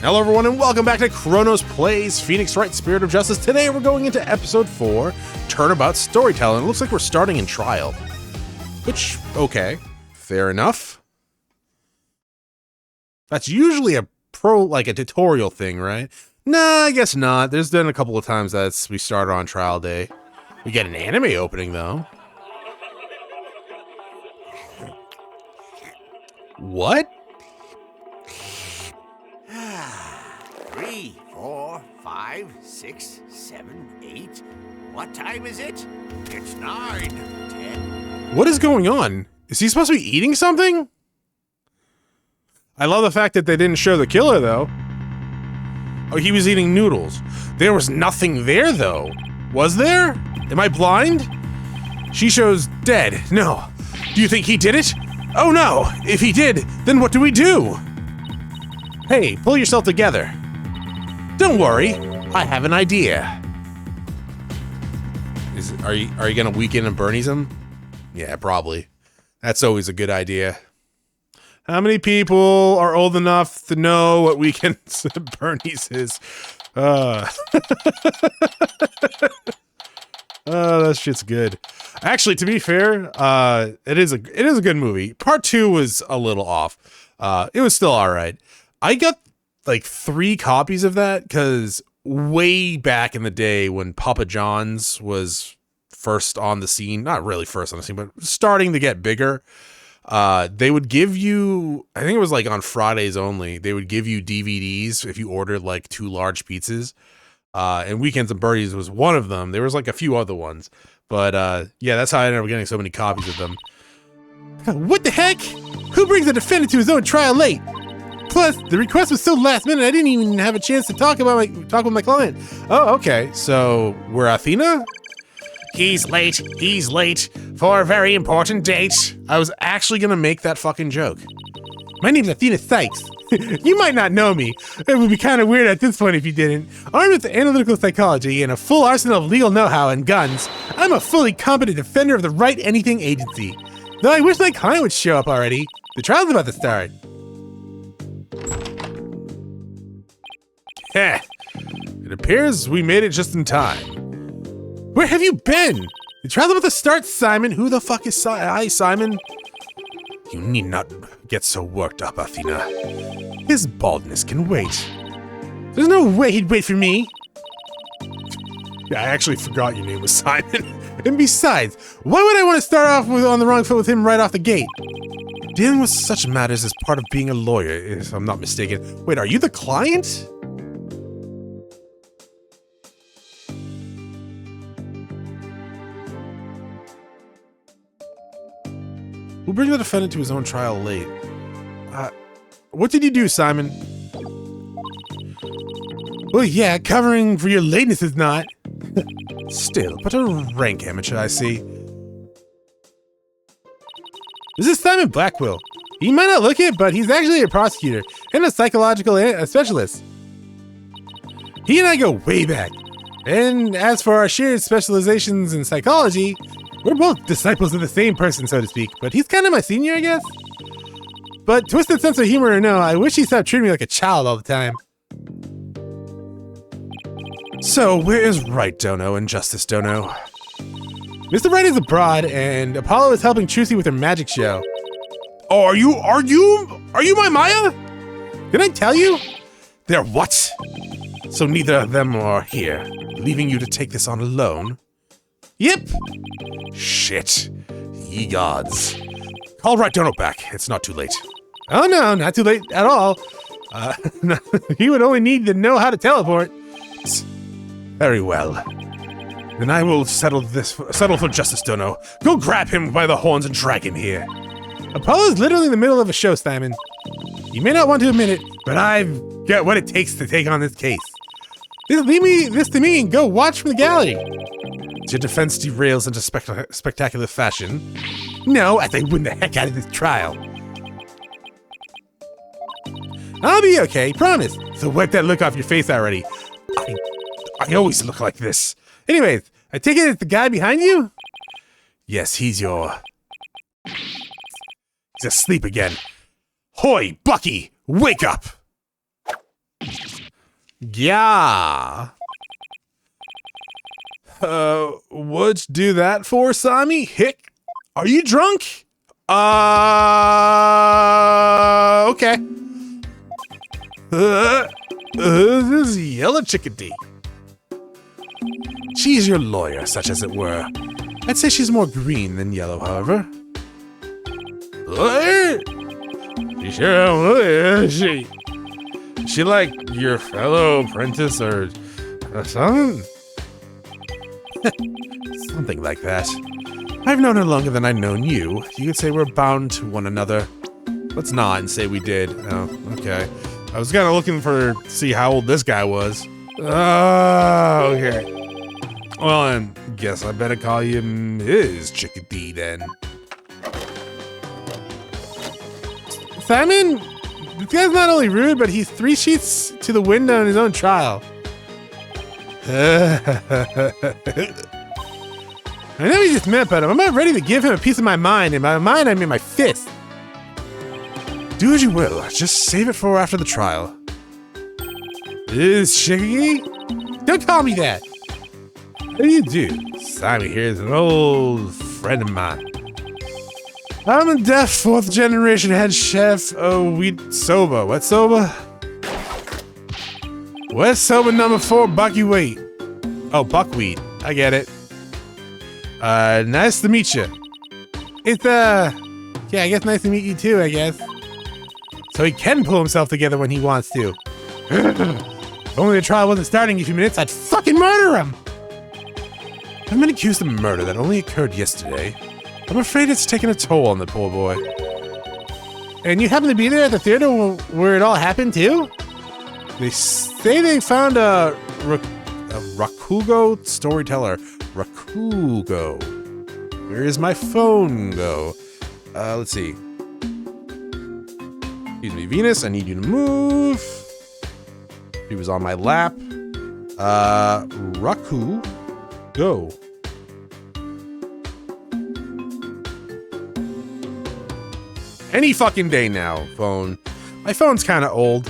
Hello everyone and welcome back to Chronos Plays Phoenix Wright Spirit of Justice. Today we're going into episode 4, Turnabout Storyteller, and it looks like we're starting in trial. Which, okay, fair enough. That's usually a tutorial thing, right? Nah, I guess not. There's been a couple of times that we started on trial day. We get an anime opening though. What? 3, 4, 5, 6, 7, 8. What time is it? It's 9, 10. What is going on? Is he supposed to be eating something? I love the fact that they didn't show the killer, though. Oh, he was eating noodles. There was nothing there, though. Was there? Am I blind? She shows dead. No. Do you think he did it? Oh no! If he did, then what do we do? Hey, pull yourself together. Don't worry, I have an idea. Are you gonna weaken and Bernie's him? Yeah, probably. That's always a good idea. How many people are old enough to know what weaken Bernie's is? Oh, that shit's good. Actually, to be fair, it is a good movie. Part 2 was a little off. It was still all right. I got like 3 copies of that because way back in the day when Papa John's was first on the scene, not really first on the scene, but starting to get bigger, they would give you, I think it was like on Fridays only, they would give you DVDs if you ordered like 2 large pizzas. And Weekends and Birdies was one of them. There was like a few other ones. But yeah, that's how I ended up getting so many copies of them. What the heck? Who brings a defendant to his own trial late? Plus, the request was so last minute, I didn't even have a chance to talk with my client. Oh, okay. So, we're Athena? He's late for a very important date. I was actually gonna make that fucking joke. My name's Athena Sykes. You might not know me. It would be kind of weird at this point if you didn't. Armed with analytical psychology and a full arsenal of legal know-how and guns, I'm a fully competent defender of the Right Anything Agency. Though I wish my client would show up already. The trial's about to start. Heh. It appears we made it just in time. Where have you been? The trial's about to start, Simon. Who the fuck is Simon? You need not get so worked up, Athena. His baldness can wait. There's no way he'd wait for me. Yeah, I actually forgot your name was Simon. And besides, why would I want to start off on the wrong foot with him right off the gate? Dealing with such matters is part of being a lawyer, if I'm not mistaken. Wait, are you the client? Who brings the defendant to his own trial late? What did you do, Simon? Well, yeah, covering for your lateness is not. Still, but a rank amateur, I see. This is Simon Blackquill. He might not look it, but he's actually a prosecutor and a psychological specialist. He and I go way back. And as for our shared specializations in psychology, we're both disciples of the same person, so to speak, but he's kind of my senior, I guess? But twisted sense of humor or no, I wish he stopped treating me like a child all the time. So, where is Wright Dono and Justice Dono? Mr. Wright is abroad, and Apollo is helping Trucy with her magic show. Oh, are you my Maya? Did I tell you? They're what? So neither of them are here, leaving you to take this on alone? Yep. Shit. Ye gods. Call Wright Dono back. It's not too late. Oh no, not too late at all. He would only need to know how to teleport. Very well. Then I will settle for Justice Dono. Go grab him by the horns and drag him here. Apollo's literally in the middle of a show, Simon. You may not want to admit it, but I've got what it takes to take on this case. Leave this to me and go watch from the gallery. Your defense derails into spectacular fashion. No, as I win the heck out of this trial. I'll be okay, promise. So wipe that look off your face already. I always look like this. Anyways, I take it it's the guy behind you? Yes, he's asleep again. Hoy, Bucky, wake up! Yeah. What'd you do that for, Sami? Hick? Are you drunk? Okay. This is Yellow Chickadee. She's your lawyer, such as it were. I'd say she's more green than yellow, however. Lawyer? You sure a lawyer, is she? Is she like your fellow apprentice or something? Something like that. I've known her longer than I've known you. You could say we're bound to one another. Let's nod and say we did. Oh, okay. I was kind of looking for see how old this guy was. Oh, okay. Well, I guess I better call you Ms. Chickadee then. Simon, this guy's not only rude, but he's 3 sheets to the window in his own trial. I know we just met, but I'm about ready to give him a piece of my mind. And by mind, I mean my fist. Do as you will. Just save it for after the trial. Is Shiggy? Don't call me that. What do you do? Simon here is an old friend of mine. I'm a deaf 4th generation head chef of Wheat Soba. What Soba? West Soba number 4, Buckwheat. Oh, buckwheat. I get it. Nice to meet you. It's, yeah, I guess nice to meet you too, I guess. So he can pull himself together when he wants to. If only the trial wasn't starting in a few minutes, I'd fucking murder him! I've been accused of murder that only occurred yesterday. I'm afraid it's taken a toll on the poor boy. And you happen to be there at the theater where it all happened too? They say they found a Rakugo storyteller. Rakugo. Where is my phone go? Let's see. Excuse me, Venus, I need you to move. He was on my lap. Raku. Go. Any fucking day now, phone. My phone's kind of old.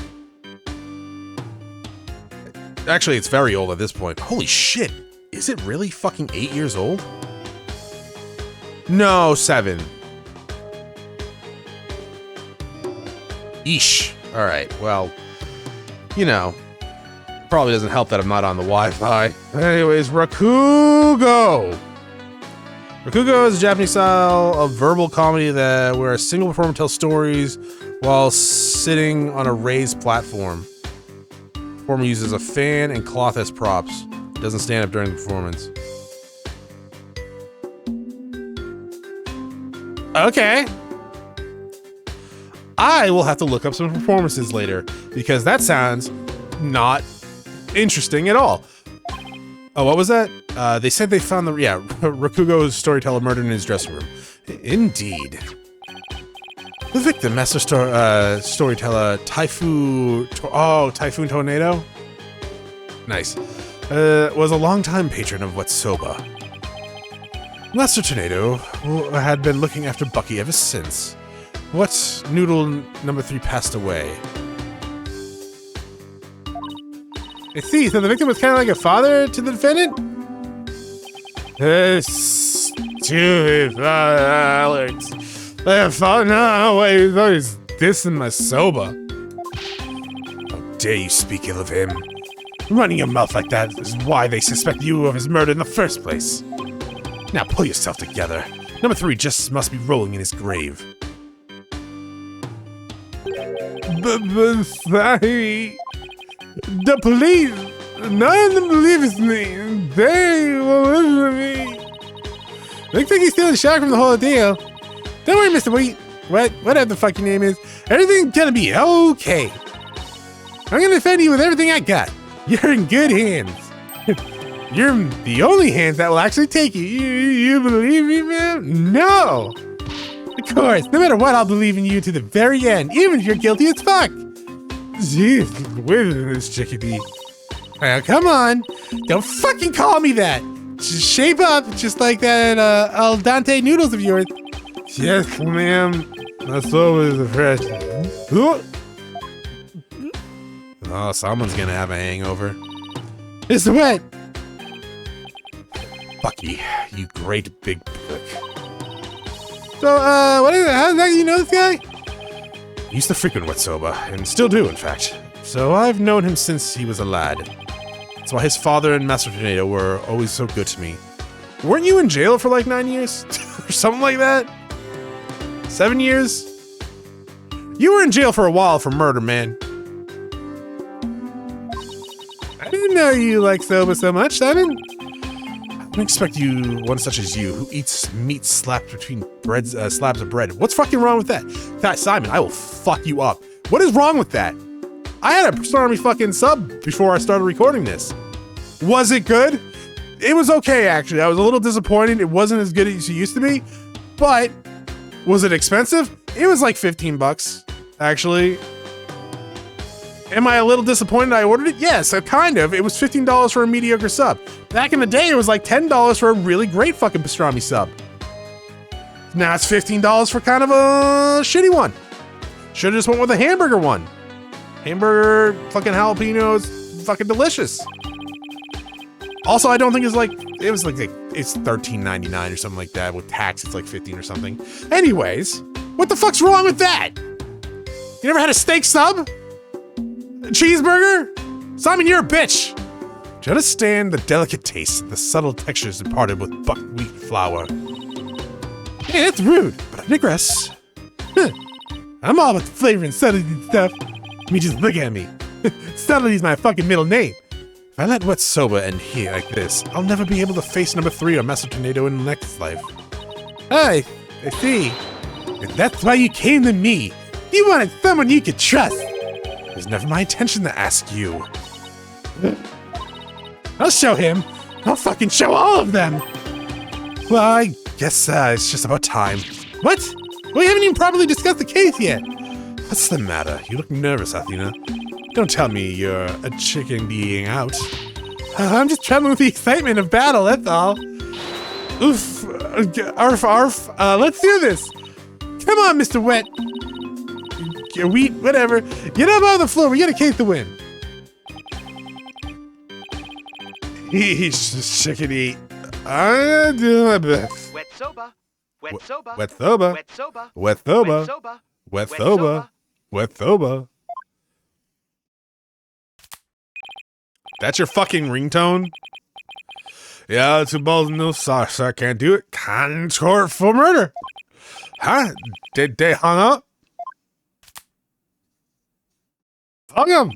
Actually, it's very old at this point. Holy shit. Is it really fucking 8 years old? No, 7. Eesh. Alright, well, you know, probably doesn't help that I'm not on the Wi-Fi. Anyways, Rakugo! Rakugo is a Japanese style of verbal comedy where a single performer tells stories while sitting on a raised platform. The performer uses a fan and cloth as props. It doesn't stand up during the performance. Okay. I will have to look up some performances later because that sounds not interesting at all. Oh, what was that? They said they found Rakugo's storyteller murdered in his dressing room. Indeed. The victim, master storyteller Typhoon Tornado? Nice. Was a longtime patron of Wetsoba. Master Tornado had been looking after Bucky ever since. What noodle number 3 passed away? I see, so the victim was kind of like a father to the defendant? Stupid Alex. No, wait, he's dissing my soba. How dare you speak ill of him? Running your mouth like that is why they suspect you of his murder in the first place. Now pull yourself together. Number 3 just must be rolling in his grave. Sorry. The police, none of them believes me. They won't listen to me. Looks like he's still in shock from the whole deal. Don't worry, Mr. Wheat. Whatever the fuck your name is, everything's gonna be okay. I'm gonna defend you with everything I got. You're in good hands. You're the only hands that will actually take you. You believe me, man? No. Of course, no matter what, I'll believe in you to the very end, even if you're guilty as fuck. Jeez, with this chickadee. Now, come on. Don't fucking call me that. Just shape up, just like that al dente noodles of yours. Yes, ma'am. My soul is fresh. Oh, someone's gonna have a hangover. Mr. Wet! Bucky, you great big prick. So, how do you know this guy? He used to frequent Wetsoba, and still do, in fact. So I've known him since he was a lad. That's why his father and Master Tornado were always so good to me. Weren't you in jail for like 9 years? Or something like that? 7 years? You were in jail for a while for murder, man. I didn't know you liked Soba so much, Simon. I don't expect you, one such as you, who eats meat slapped between slabs of bread. What's fucking wrong with that? Simon, I will fuck you up. What is wrong with that? I had a Pastrami fucking sub before I started recording this. Was it good? It was okay, actually. I was a little disappointed. It wasn't as good as it used to be, but was it expensive? It was like 15 bucks, actually. Am I a little disappointed I ordered it? Yes, kind of. It was $15 for a mediocre sub. Back in the day, it was like $10 for a really great fucking pastrami sub. Now it's $15 for kind of a shitty one. Should've just went with a hamburger one. Hamburger, fucking jalapenos, fucking delicious. Also, I don't think it's like, it's $13.99 or something like that. With tax, it's like 15 or something. Anyways, what the fuck's wrong with that? You never had a steak sub? A cheeseburger? Simon, you're a bitch. Do you understand the delicate taste, the subtle textures imparted with buckwheat flour? Hey, that's rude, but I digress. Huh. I'm all about the flavor and subtlety and stuff. I mean, just look at me. Subtlety's my fucking middle name. If I let Wetsoba end here like this, I'll never be able to face number 3 on Master Tornado in the next life. I see. And that's why you came to me. You wanted someone you could trust. It was never my intention to ask you. I'll show him. I'll fucking show all of them. Well, I guess it's just about time. What? We haven't even properly discussed the case yet. What's the matter? You look nervous, Athena. Don't tell me you're a chicken being out. I'm just trembling with the excitement of battle, that's all. Oof. Arf, arf. Let's do this. Come on, Mr. Wet. Wheat, whatever. Get up on the floor. We got a case to win. He's just chickadee. I'm doing my best. Wetsoba. Wetsoba. Wetsoba. Wetsoba. Wetsoba. Wetsoba. Wetsoba. That's your fucking ringtone? Yeah, 2 balls and no sauce. I can't do it. Court for murder. Huh? Did they hung up? Fuck him.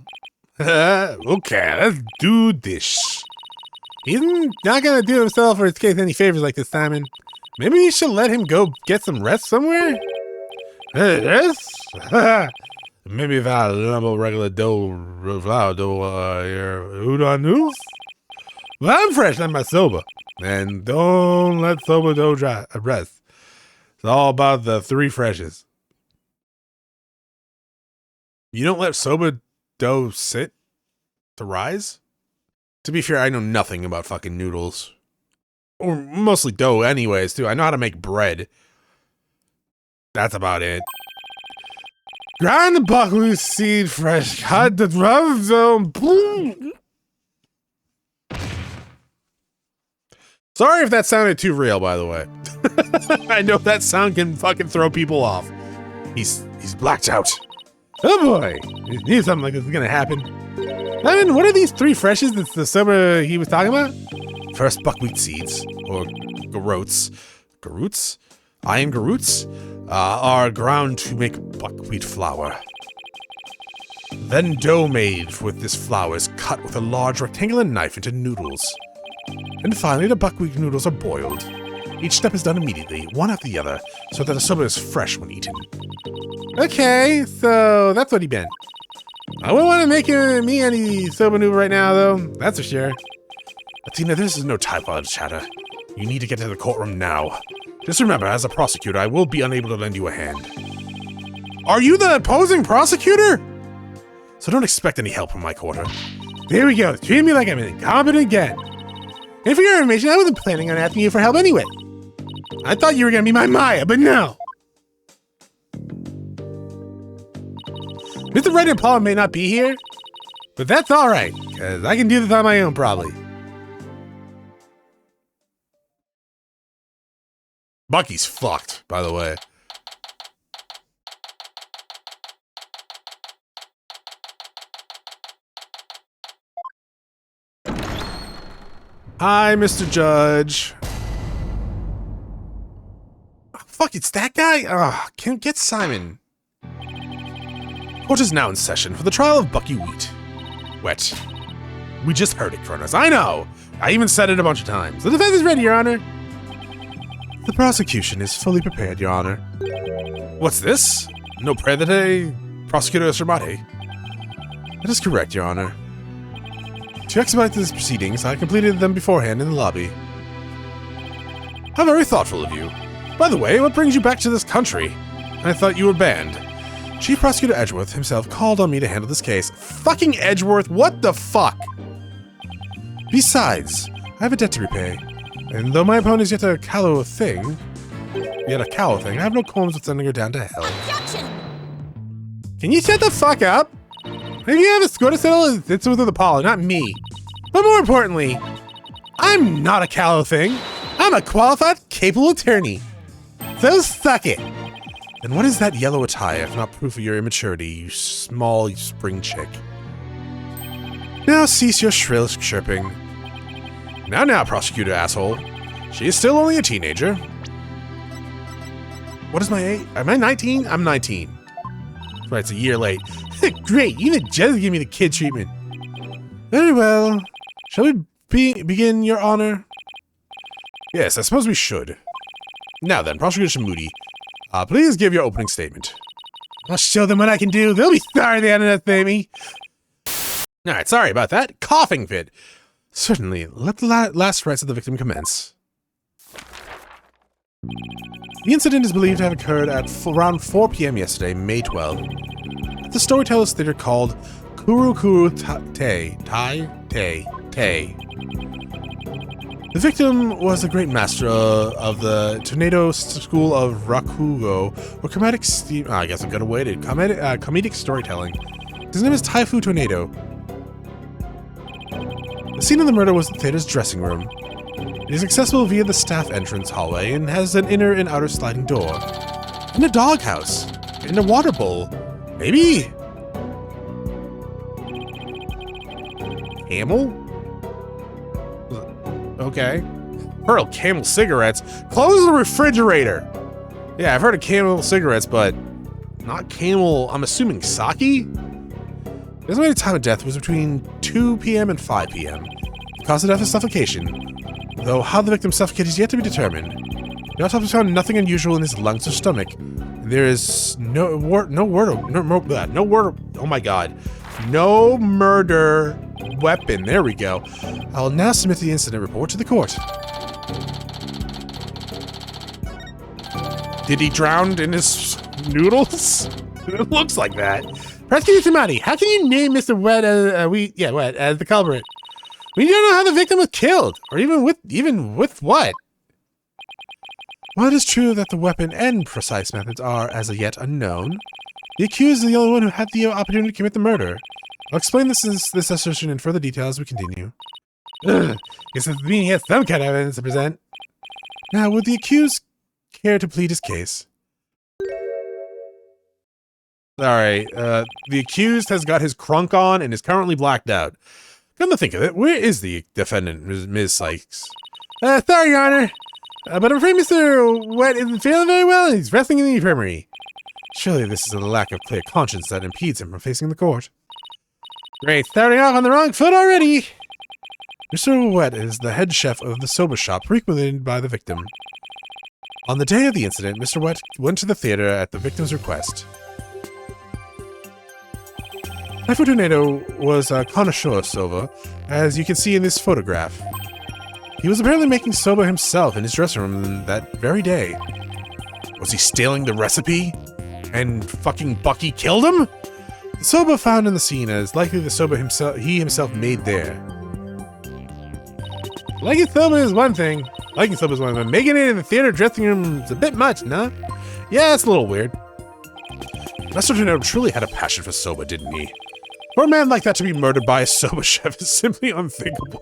Okay, let's do this. He's not gonna do himself or his case any favors like this, Simon. Maybe you should let him go get some rest somewhere? Rest? Maybe if I lumble regular dough, flour dough, udon noodles? Well, I'm fresh, not my soba. And don't let soba dough rest. It's all about the 3 freshes. You don't let soba dough sit to rise? To be fair, I know nothing about fucking noodles. Or mostly dough anyways, too. I know how to make bread. That's about it. Grind the buckwheat seed fresh. Cut the rough zone. Sorry if that sounded too real, by the way. I know that sound can fucking throw people off. He's blacked out. Oh boy. He knew something like this was gonna happen. Simon, what are these 3 freshes that's the soba he was talking about? First, buckwheat seeds, or garrotes. Garroots? Iron garroots? Are ground to make buckwheat flour. Then dough made with this flour is cut with a large rectangular knife into noodles. And finally, the buckwheat noodles are boiled. Each step is done immediately, one after the other, so that the soba is fresh when eaten. Okay, so that's what he meant. I wouldn't want to make me any soba noodle right now, though. That's for sure. Athena, this is no time for chatter. You need to get to the courtroom now. Just remember, as a prosecutor, I will be unable to lend you a hand. Are you the opposing prosecutor? So don't expect any help from my quarter. There we go. Treat me like I'm incompetent again. And for your information, I wasn't planning on asking you for help anyway. I thought you were going to be my Maya, but no. Mr. Wright and Paul may not be here, But that's all right, because I can do this on my own, probably. Bucky's fucked, by the way. Hi, Mr. Judge. Oh, fuck, it's that guy? Ugh, can't get Simon. Court is now in session for the trial of Bucky Wet. We just heard it, Chronos. I know! I even said it a bunch of times. The defense is ready, Your Honor. The prosecution is fully prepared, Your Honor. What's this? No predete, Prosecutor Blackquill. That is correct, Your Honor. To expedite these proceedings, I completed them beforehand in the lobby. How very thoughtful of you. By the way, what brings you back to this country? I thought you were banned. Chief Prosecutor Edgeworth himself called on me to handle this case. Fucking Edgeworth, what the fuck? Besides, I have a debt to repay. And though my opponent is yet a callow thing, I have no qualms with sending her down to hell. Objection! Can you shut the fuck up? Maybe you have a score to settle, it's with Apollo, not me. But more importantly, I'm not a callow thing. I'm a qualified, capable attorney. So suck it. And what is that yellow attire if not proof of your immaturity, you small spring chick? Now cease your shrill chirping. Now, prosecutor asshole. She is still only a teenager. What is my age? Am I 19? I'm 19. That's right, it's a year late. Great, even the judge give me the kid treatment. Very well. Shall we begin, Your Honor? Yes, I suppose we should. Now then, Prosecutor Moody, please give your opening statement. I'll show them what I can do. They'll be sorry they underestimate me. Alright, sorry about that. Coughing fit. Certainly, let the last rites of the victim commence. The incident is believed to have occurred at around 4 p.m. yesterday, May 12, at the Storyteller's Theater called Kuru Te. The victim was a great master of the Tornado School of Rakugo, or comedic storytelling. His name is Taifu Tornado. The scene of the murder was the theater's dressing room. It is accessible via the staff entrance hallway and has an inner and outer sliding door. In a doghouse. In a water bowl. Maybe? Camel? Okay. Heard of Camel cigarettes. Close the refrigerator! Yeah, I've heard of Camel cigarettes, but not Camel, I'm assuming sake? The estimated time of death was between 2 p.m. and 5 p.m. The cause of death is suffocation, though how the victim suffocated is yet to be determined. The autopsy found nothing unusual in his lungs or stomach. There is no murder weapon. There we go. I will now submit the incident report to the court. Did he drown in his noodles? It looks like that. Prosecutor Tamati, how can you name Mr. Wet as the culprit? We don't know how the victim was killed, or even with what. While it is true that the weapon and precise methods are as of yet unknown, the accused is the only one who had the opportunity to commit the murder. I'll explain this assertion in further detail as we continue. Guess this means he has some kind of evidence to present. Now, would the accused care to plead his case? Alright, the accused has got his crunk on and is currently blacked out. Come to think of it, where is the defendant, Ms. Sykes? Sorry, Your Honor, but I'm afraid Mr. Wet isn't feeling very well and he's resting in the infirmary. Surely this is a lack of clear conscience that impedes him from facing the court. Great, starting off on the wrong foot already! Mr. Wet is the head chef of the soba shop frequented by the victim. On the day of the incident, Mr. Wet went to the theater at the victim's request. Taifu Tornado was a connoisseur of soba, as you can see in this photograph. He was apparently making soba himself in his dressing room that very day. Was he stealing the recipe? And fucking Bucky killed him? The soba found in the scene is likely the soba he himself made there. Liking soba is one thing. Making it in the theater dressing room is a bit much, no? Yeah, it's a little weird. Master Tornado truly had a passion for soba, didn't he? For a man like that to be murdered by a soba chef is simply unthinkable.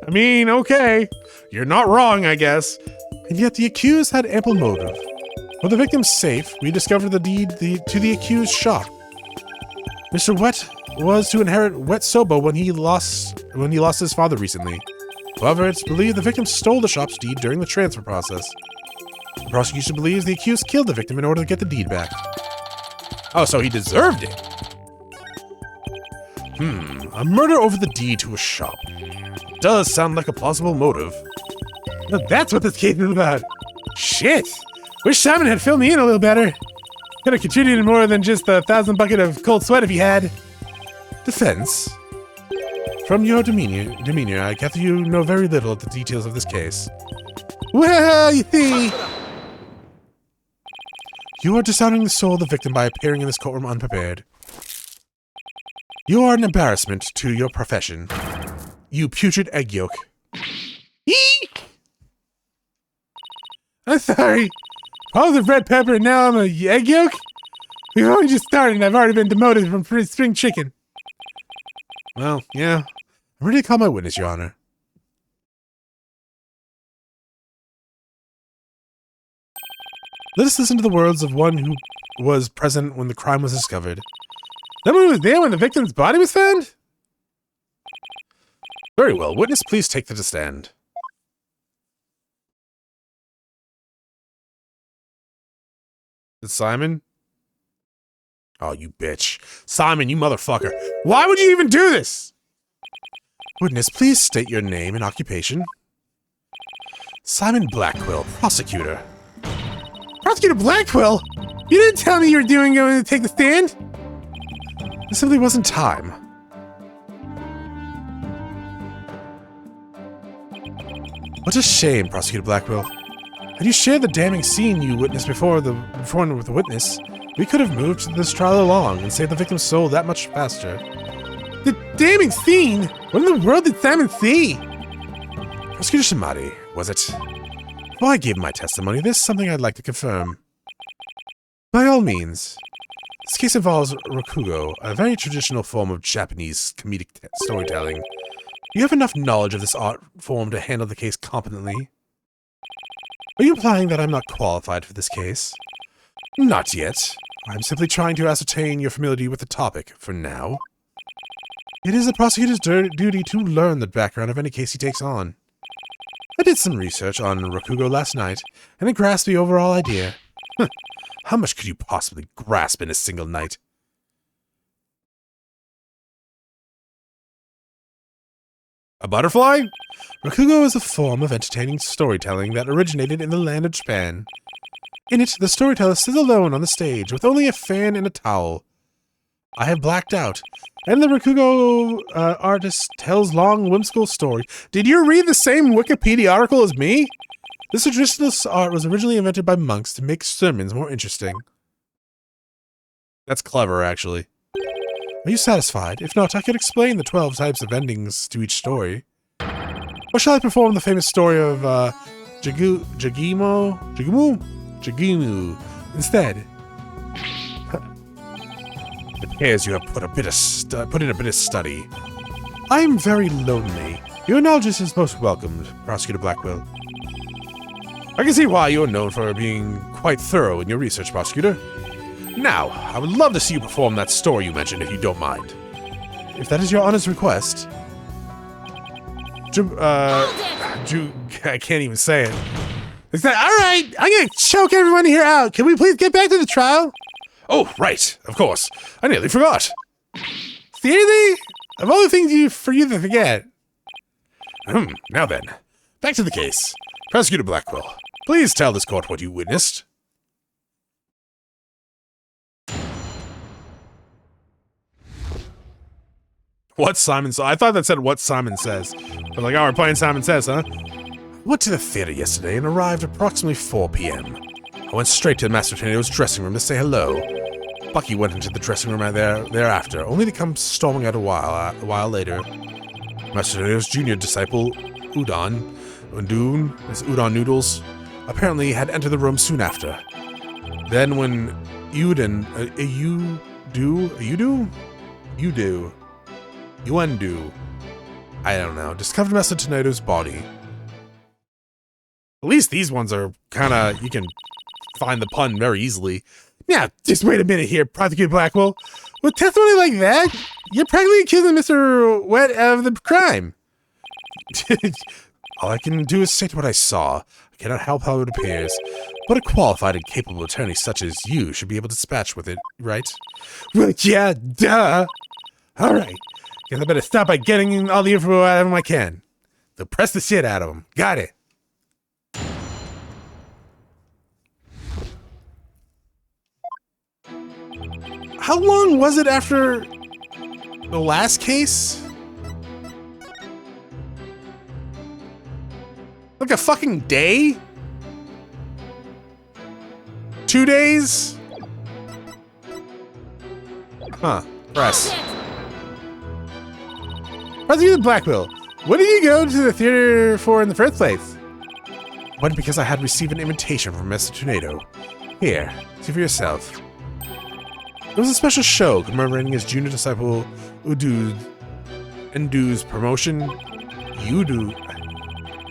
I mean, okay. You're not wrong, I guess. And yet the accused had ample motive. For the victim's safe, we discovered the deed to the accused's shop. Mr. Wet was to inherit Wet Soba when he lost his father recently. However, it's believed the victim stole the shop's deed during the transfer process. The prosecution believes the accused killed the victim in order to get the deed back. Oh, so he deserved it. A murder over the deed to a shop. Does sound like a plausible motive. Now that's what this case is about. Shit! Wish Simon had filled me in a little better. Could have contributed more than just 1,000 bucket of cold sweat if he had. Defense. From your demeanor, I gather you know very little of the details of this case. Well, you see... You are dishonoring the soul of the victim by appearing in this courtroom unprepared. You are an embarrassment to your profession. You putrid egg yolk. Eek! I'm sorry. Positive red pepper and now I'm a egg yolk? We've only just started and I've already been demoted from spring chicken. Well, yeah. I'm ready to call my witness, Your Honor. Let us listen to the words of one who was present when the crime was discovered. Someone who was there when the victim's body was found? Very well. Witness, please take the stand. It's Simon? Oh, you bitch. Simon, you motherfucker. Why would you even do this? Witness, please state your name and occupation. Simon Blackquill, prosecutor. Prosecutor Blackquill? You didn't tell me you were going to take the stand? There simply wasn't time. What a shame, Prosecutor Blackquill. Had you shared the damning scene you witnessed before with the witness, we could have moved this trial along and saved the victim's soul that much faster. The damning scene? What in the world did Simon see? Prosecutor Shimari, was it? Before I give my testimony, there's something I'd like to confirm. By all means. This case involves rakugo, a very traditional form of Japanese comedic storytelling. Do you have enough knowledge of this art form to handle the case competently? Are you implying that I'm not qualified for this case? Not yet. I'm simply trying to ascertain your familiarity with the topic, for now. It is the prosecutor's duty to learn the background of any case he takes on. I did some research on rakugo last night, and I grasped the overall idea. How much could you possibly grasp in a single night? A butterfly? Rakugo is a form of entertaining storytelling that originated in the land of Japan. In it, the storyteller sits alone on the stage with only a fan and a towel. I have blacked out, and the rakugo artist tells long, whimsical story. Did you read the same Wikipedia article as me? This traditional art was originally invented by monks to make sermons more interesting. That's clever, actually. Are you satisfied? If not, I could explain the 12 types of endings to each story. Or shall I perform the famous story of Jagimu instead? It appears you have put in a bit of study. I am very lonely. Your knowledge is most welcomed, Prosecutor Blackquill. I can see why you are known for being quite thorough in your research, Prosecutor. Now, I would love to see you perform that story you mentioned, if you don't mind. If that is your Honor's request. I can't even say it. Alright, I'm gonna choke everyone here out. Can we please get back to the trial? Oh, right, of course. I nearly forgot. Seriously? Of all the things for you to forget. Now then, back to the case. Prosecutor Blackquill, please tell this court what you witnessed. What Simon saw? I thought that said what Simon says. But like, oh, we're playing Simon Says, huh? I went to the theater yesterday and arrived approximately 4 p.m. I went straight to Master Tornado's dressing room to say hello. Bucky went into the dressing room thereafter, only to come storming out a while later. Master Tornado's junior disciple, Udon Noodles, apparently had entered the room soon after. Then when undo. I don't know. Discovered Master Tornado's body. At least these ones are kind of, you can find the pun very easily. Now, just wait a minute here, Prosecutor Blackquill. With testimony like that, you're practically accusing Mr. Wet of the crime. All I can do is state what I saw. I cannot help how it appears. But a qualified and capable attorney such as you should be able to dispatch with it, right? Well, yeah, duh. All right. Guess I better stop by getting all the info out of him I can. So press the shit out of him. Got it. How long was it after the last case? Like a fucking day? 2 days? Huh. Press. Prosecutor Blackquill, what did you go to the theater for in the first place? Went because I had received an invitation from Mr. Tornado. Here, see for yourself. It was a special show commemorating his junior disciple Endu's promotion.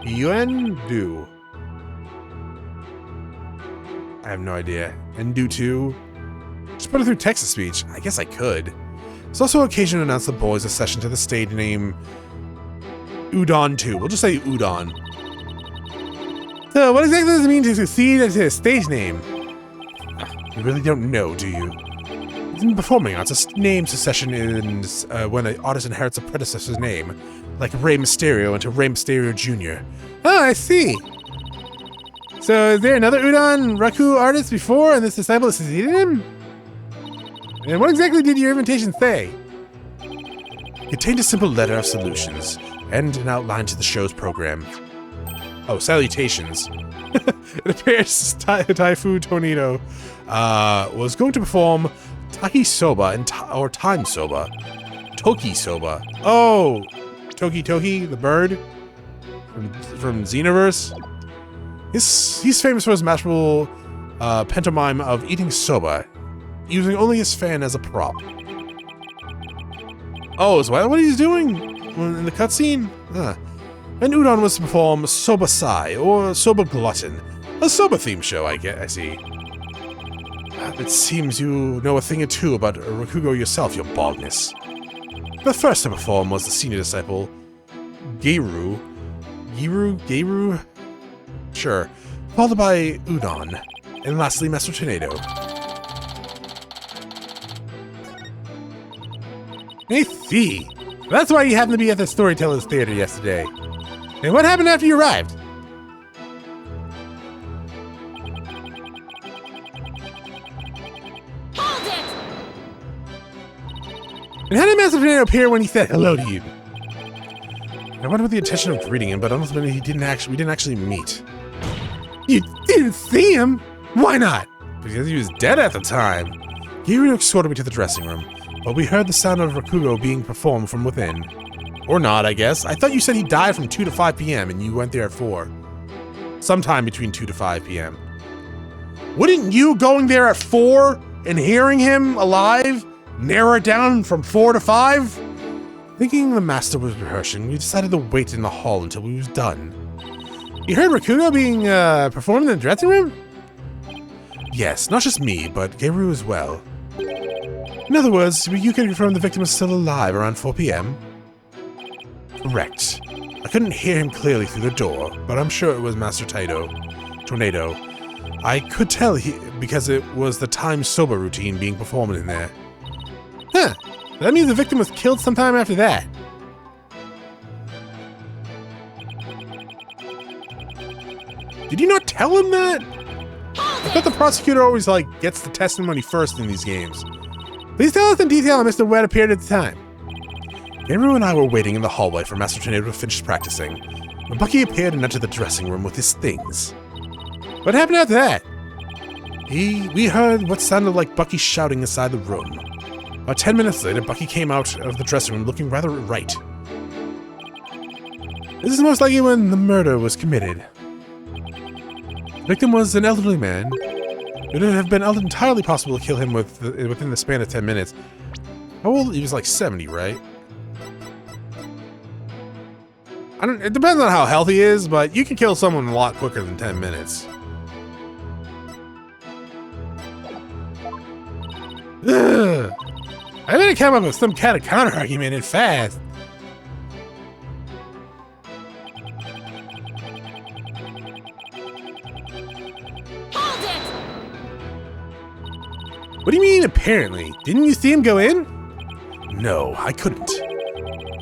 Uendu. I have no idea. Endu 2? Just put it through text-to-speech. I guess I could. It's also an occasion to announce the boys a session to the stage name Udon 2. We'll just say Udon. So, what exactly does it mean to succeed as a stage name? You really don't know, do you? In performing arts, a name succession is when an artist inherits a predecessor's name, like Rey Mysterio into Rey Mysterio Jr. Oh, I see. So, is there another Udon Raku artist before, and this disciple has succeeded him? And what exactly did your invitation say? It contained a simple letter of solutions, and an outline to the show's program. Oh, salutations. It appears Taifu Tornado was going to perform Tahi Soba or Time Soba. Toki Soba. Oh! Toki Toki, the bird from Xenoverse. He's famous for his masterful pantomime of eating soba, using only his fan as a prop. Oh, is that what he's doing in the cutscene? And Udon was to perform Soba Sai, or Soba Glutton. A soba-themed show, I see. It seems you know a thing or two about Rakugo yourself, your baldness. The first to perform was the senior disciple, Geiru? Sure. Followed by Udon, and lastly Master Tornado. I see. That's why you happened to be at the Storyteller's Theater yesterday. And what happened after you arrived? And how did Master Tornado appear when he said hello to you? I went with the intention of greeting him, but ultimately we didn't actually meet. You didn't see him? Why not? Because he was dead at the time. Geiru escorted me to the dressing room, but we heard the sound of Rakugo being performed from within. Or not, I guess. I thought you said he died from 2 to 5 p.m. and you went there at 4. Sometime between 2 to 5 p.m. Wouldn't you going there at 4 and hearing him alive narrow it down from 4 to 5? Thinking the master was rehearsing, we decided to wait in the hall until we was done. You heard Rakugo being performed in the dressing room? Yes, not just me, but Geiru as well. In other words, you can confirm the victim was still alive around 4 p.m.? Correct. I couldn't hear him clearly through the door, but I'm sure it was Master Tornado. I could tell because it was the Time Soba routine being performed in there. Huh. That means the victim was killed sometime after that. Did you not tell him that? I thought the prosecutor always, gets the testimony first in these games. Please tell us in detail how Mr. Wet appeared at the time. Geiru and I were waiting in the hallway for Master Tornado to finish practicing, when Bucky appeared and entered the dressing room with his things. What happened after that? We heard what sounded like Bucky shouting inside the room. About 10 minutes later, Bucky came out of the dressing room looking rather right. This is most likely when the murder was committed. The victim was an elderly man. It would have been entirely possible to kill him within the span of 10 minutes. How old? He was like 70, right? It depends on how healthy he is, but you can kill someone a lot quicker than 10 minutes. Ugh. I better come up with some kind of counter-argument and fast. Hold it! What do you mean, apparently? Didn't you see him go in? No, I couldn't.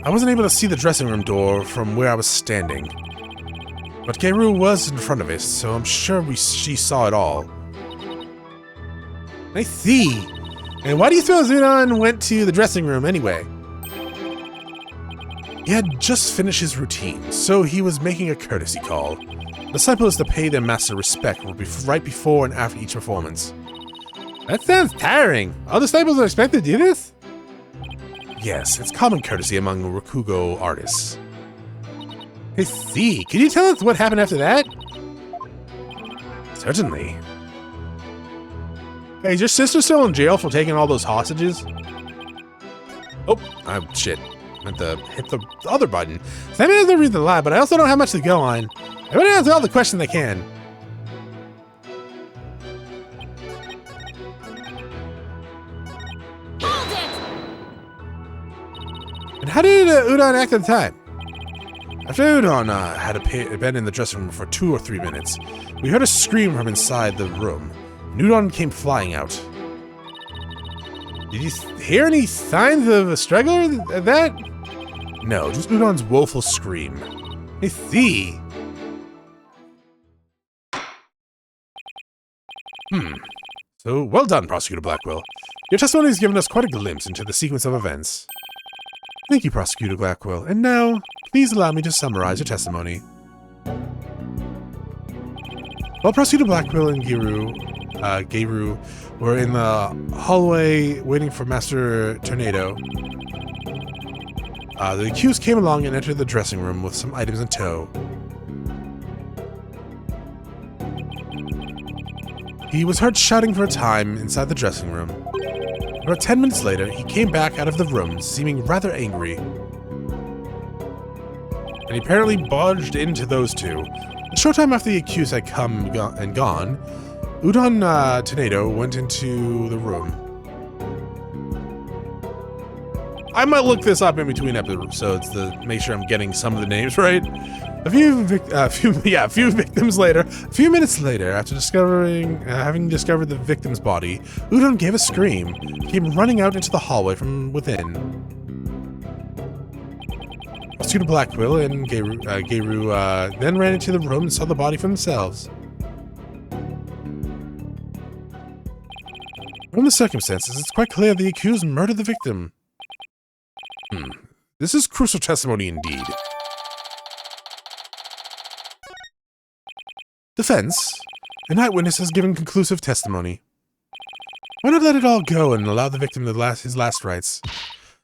I wasn't able to see the dressing room door from where I was standing. But Geiru was in front of us, so I'm sure she saw it all. I see. And why do you suppose Udon went to the dressing room anyway? He had just finished his routine, so he was making a courtesy call. Disciples to pay their master respect right before and after each performance. That sounds tiring. All disciples are expected to do this? Yes, it's common courtesy among Rakugo artists. I see. Can you tell us what happened after that? Certainly. Hey, is your sister still in jail for taking all those hostages? Oh, shit. Meant to hit the other button. Simon has no reason to lie, but I also don't have much to go on. I want to answer all the questions I can. Hold it! And how did Udon act at the time? After Udon had been in the dressing room for 2 or 3 minutes, we heard a scream from inside the room. And Udon came flying out. Did you hear any signs of a struggle at that? No, just Udon's woeful scream. I see. So, well done, Prosecutor Blackquill. Your testimony has given us quite a glimpse into the sequence of events. Thank you, Prosecutor Blackquill. And now, please allow me to summarize your testimony. While Prosecutor Blackquill and Geiru were in the hallway waiting for Master Tornado, the accused came along and entered the dressing room with some items in tow. He was heard shouting for a time inside the dressing room. About 10 minutes later, he came back out of the room, seeming rather angry. And he apparently barged into those two. A short time after the accused had come and gone, Udon Tornado went into the room. I might look this up in between episodes to make sure I'm getting some of the names right. A few victims later, a few minutes later, after having discovered the victim's body, Udon gave a scream, came running out into the hallway from within. Prosecutor Blackquill and Geiru then ran into the room and saw the body for themselves. From the circumstances, it's quite clear the accused murdered the victim. This is crucial testimony indeed. Defense. An eyewitness has given conclusive testimony. Why not let it all go and allow the victim to his last rites?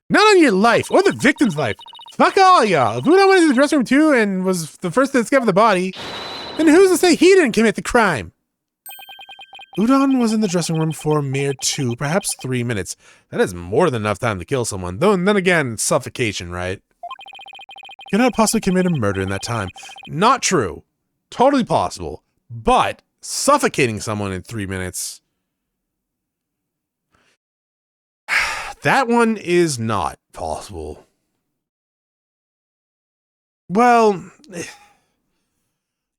Not on your life, or the victim's life. Fuck all y'all. If Udon went into the dressing room too and was the first to discover the body, then who's to say he didn't commit the crime? Udon was in the dressing room for a mere 2, perhaps 3 minutes. That is more than enough time to kill someone. Though, and then again, suffocation, right? Could not possibly commit a murder in that time. Not true. Totally possible. But suffocating someone in 3 minutes... that one is not possible. Well...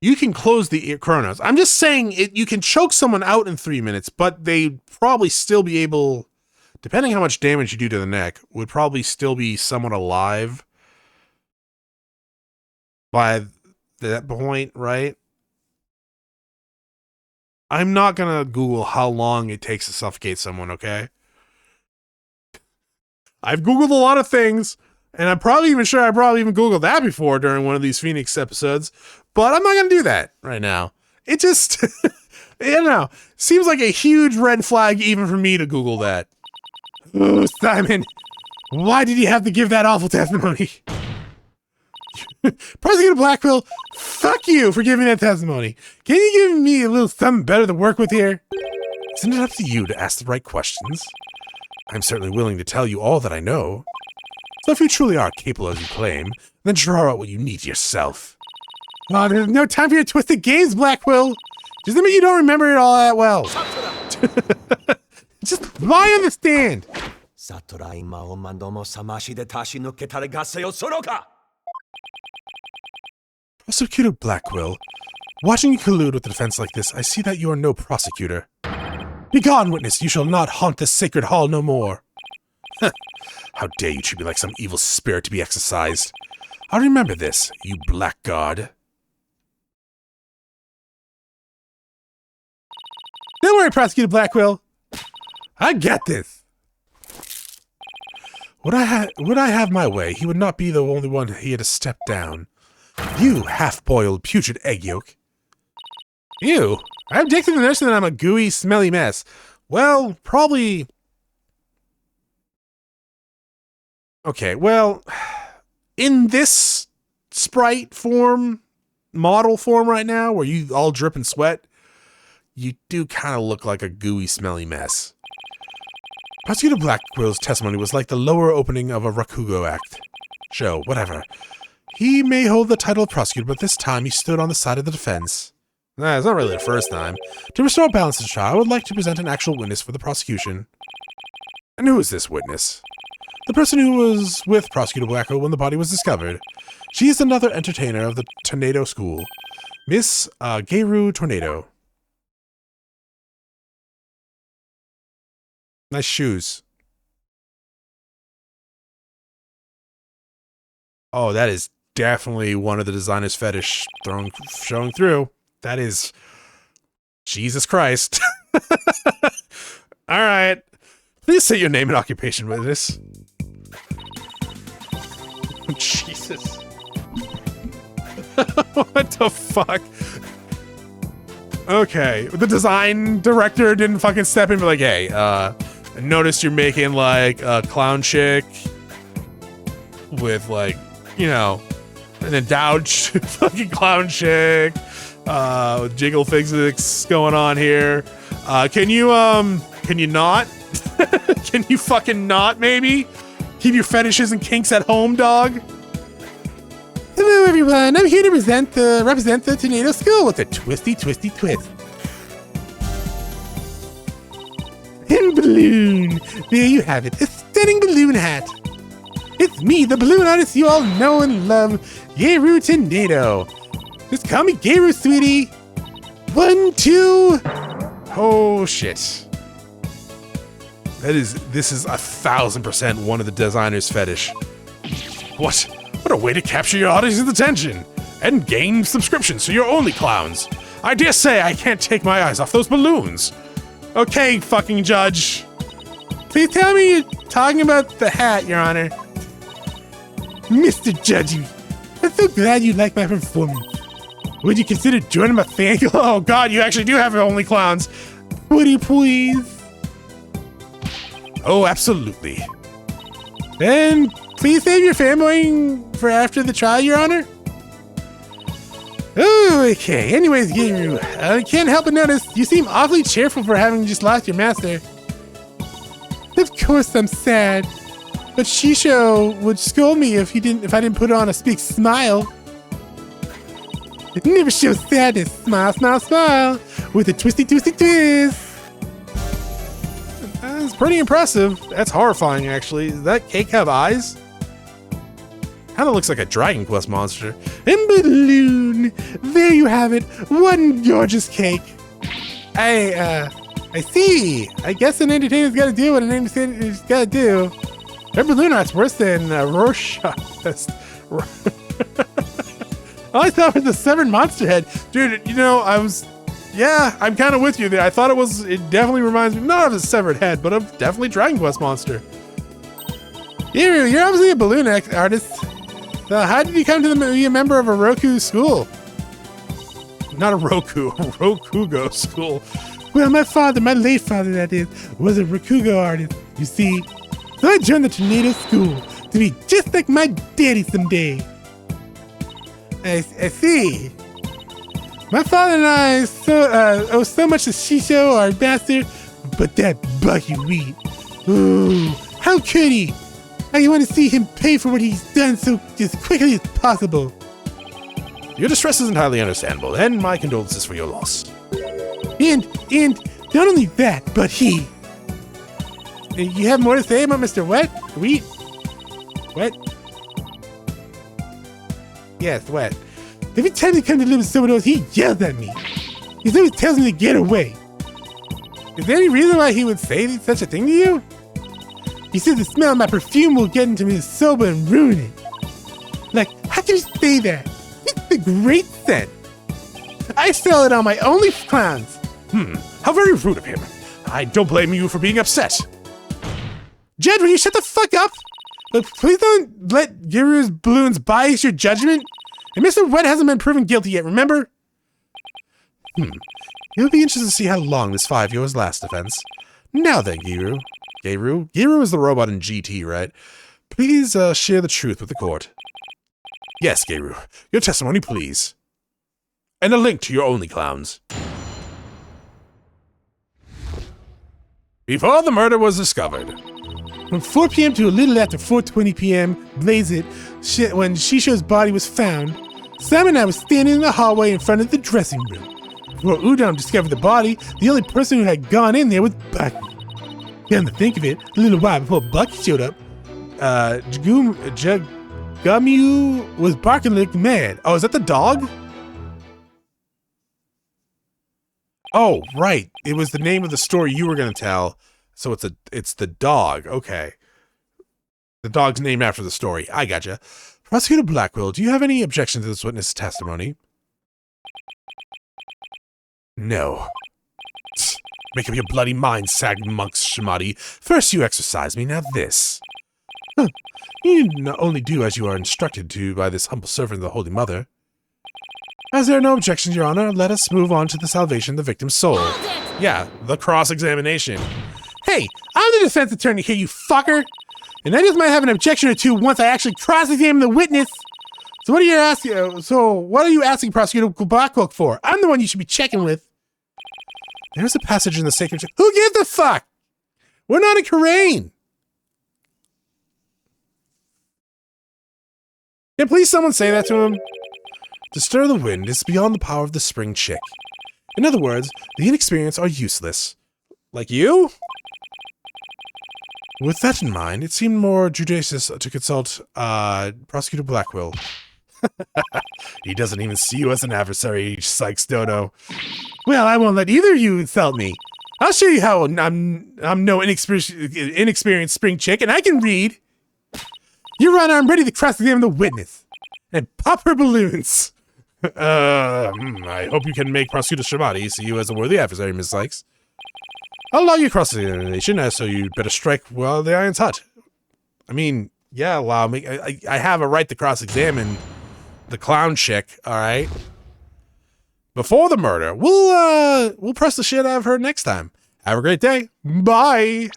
you can close the Chronos. I'm just saying you can choke someone out in 3 minutes, but they'd probably still be able, depending how much damage you do to the neck, would probably still be somewhat alive by that point, right? I'm not going to Google how long it takes to suffocate someone, okay? I've Googled a lot of things, and I'm probably even sure I probably even Googled that before during one of these Phoenix episodes. But I'm not going to do that right now. It just, seems like a huge red flag even for me to Google that. Oh, Simon, why did you have to give that awful testimony? Prosecutor Blackquill, fuck you for giving that testimony. Can you give me a little something better to work with here? Isn't it up to you to ask the right questions? I'm certainly willing to tell you all that I know. So if you truly are capable as you claim, then draw out what you need yourself. Oh, there's no time for your twisted games, Blackquill. Does that mean you don't remember it all that well? Just why understand? Prosecutor Blackquill, watching you collude with the defense like this, I see that you are no prosecutor. Begone, witness, you shall not haunt this sacred hall no more. How dare you treat me like some evil spirit to be exorcised? I'll remember this, you blackguard. Don't worry, Prosecutor Blackquill. I get this. Would I have my way, he would not be the only one he had to step down. You half-boiled, putrid egg yolk. Ew. I object to the notion that I'm a gooey, smelly mess. Well, probably... Okay, well, in this sprite form, model form right now, where you all drip and sweat, you do kind of look like a gooey, smelly mess. Prosecutor Blackquill's testimony was like the lower opening of a Rakugo act. Show, whatever. He may hold the title of prosecutor, but this time he stood on the side of the defense. Nah, it's not really the first time. To restore balance to the trial, I would like to present an actual witness for the prosecution. And who is this witness? The person who was with Prosecutor Blackquill when the body was discovered. She is another entertainer of the Tornado School, Miss Geiru Tornado. Nice shoes. Oh, that is definitely one of the designer's fetish showing through. That is... Jesus Christ. Alright. Please say your name and occupation with this. Jesus. What the fuck? Okay. The design director didn't fucking step in and be like, hey, I noticed you're making like a clown chick with like, you know, an endowed fucking clown chick with jiggle physics going on here. Can you not? Can you fucking not, maybe? Keep your fetishes and kinks at home, dog? Hello, everyone. I'm here to represent the Tornado School with a twisty twist. And balloon. There you have it. A stunning balloon hat. It's me, the balloon artist you all know and love, Geiru Tornado. Just call me Geiru, sweetie. 1, 2. Oh, shit. This is 1000% one of the designer's fetish. What a way to capture your audience's attention and gain subscriptions to your only clowns. I dare say I can't take my eyes off those balloons. Okay, fucking judge. Please tell me you're talking about the hat, Your Honor. Mr. Judge, I'm so glad you like my performance. Would you consider joining my fan club? Oh god, you actually do have your only clowns. Would you please? Oh, absolutely. Then, please save your fanboying for after the trial, Your Honor. Oh, okay. Anyways, Geiru, I can't help but notice you seem awfully cheerful for having just lost your master. Of course I'm sad, but Shisho would scold me if I didn't put on a big smile. It never shows sadness. Smile, smile, smile, with a twisty twist. That's pretty impressive. That's horrifying, actually. Does that cake have eyes? Kinda looks like a Dragon Quest monster. And balloon! There you have it. One gorgeous cake. I see. I guess an entertainer's gotta do what an entertainer's gotta do. Their balloon art's worse than Rorschach. All I thought was the severed monster head. Dude, you know, yeah, I'm kind of with you there. I thought it definitely reminds me, not of a severed head, but of definitely Dragon Quest monster. You're obviously a balloon artist. So how did you come to be a member of a Roku school? Not a Rokugo school. Well, my late father, that is, was a Rakugo artist, you see. So I joined the Tornado School to be just like my daddy someday. I see. My father and I owe so much to Shisho, our master, but that buckwheat. Ooh, how could he? I want to see him pay for what he's done so as quickly as possible. Your distress is entirely understandable, and my condolences for your loss. And not only that, but he. You have more to say about Mr. Wheat? What? Yes, what? Every time he comes to live with someone else, he yells at me. He always tells me to get away. Is there any reason why he would say such a thing to you? He says the smell of my perfume will get into his soba and ruin it. Like, how can you say that? It's a great scent. I sell it on my OnlyFans. How very rude of him. I don't blame you for being upset. Jed, will you shut the fuck up? Look, please don't let Geiru's balloons bias your judgment. And Mr. Wet hasn't been proven guilty yet, remember? It'll be interesting to see how long this 5-years last defense. Now then, Geiru. Geiru is the robot in GT, right? Please share the truth with the court. Yes, Geiru. Your testimony, please. And a link to your OnlyClowns. Before the murder was discovered. From 4 p.m. to a little after 4:20 p.m., when Shisho's body was found, Sam and I were standing in the hallway in front of the dressing room. Before Udon discovered the body, the only person who had gone in there was Bucky. Come to think of it, a little while before Bucky showed up, Jagumyu was barking like mad. Oh, is that the dog? Oh, right. It was the name of the story you were going to tell. So it's the dog. Okay. The dog's named after the story. I gotcha. Prosecutor Blackquill, do you have any objection to this witness testimony? No. Make up your bloody mind, sag monks, Shimati. First you exercise me, now this. You not only do as you are instructed to by this humble servant of the Holy Mother. As there are no objections, Your Honor, let us move on to the salvation of the victim's soul. Yeah, the cross-examination. Hey, I'm the defense attorney here, you fucker! And I just might have an objection or two once I actually cross-examine the witness. So what are you asking Prosecutor Blackquill for? I'm the one you should be checking with. There's a passage in the sacred... Who gives a fuck? We're not in Korean. Can please someone say that to him? To stir the wind is beyond the power of the spring chick. In other words, the inexperienced are useless. Like you? With that in mind, it seemed more judicious to consult Prosecutor Blackquill. He doesn't even see you as an adversary, Sykes Dodo. Well, I won't let either of you insult me. I'll show you how I'm no inexperienced spring chick, and I can read. Your Honor, I'm ready to cross-examine the witness and pop her balloons. I hope you can make Prosecutor Shimati see you as a worthy adversary, Ms. Sykes. I'll allow you cross-examination, so you'd better strike while the iron's hot. I mean, yeah, allow me. I have a right to cross-examine the clown chick, all right? Before the murder, we'll press the shit out of her next time. Have a great day. Bye.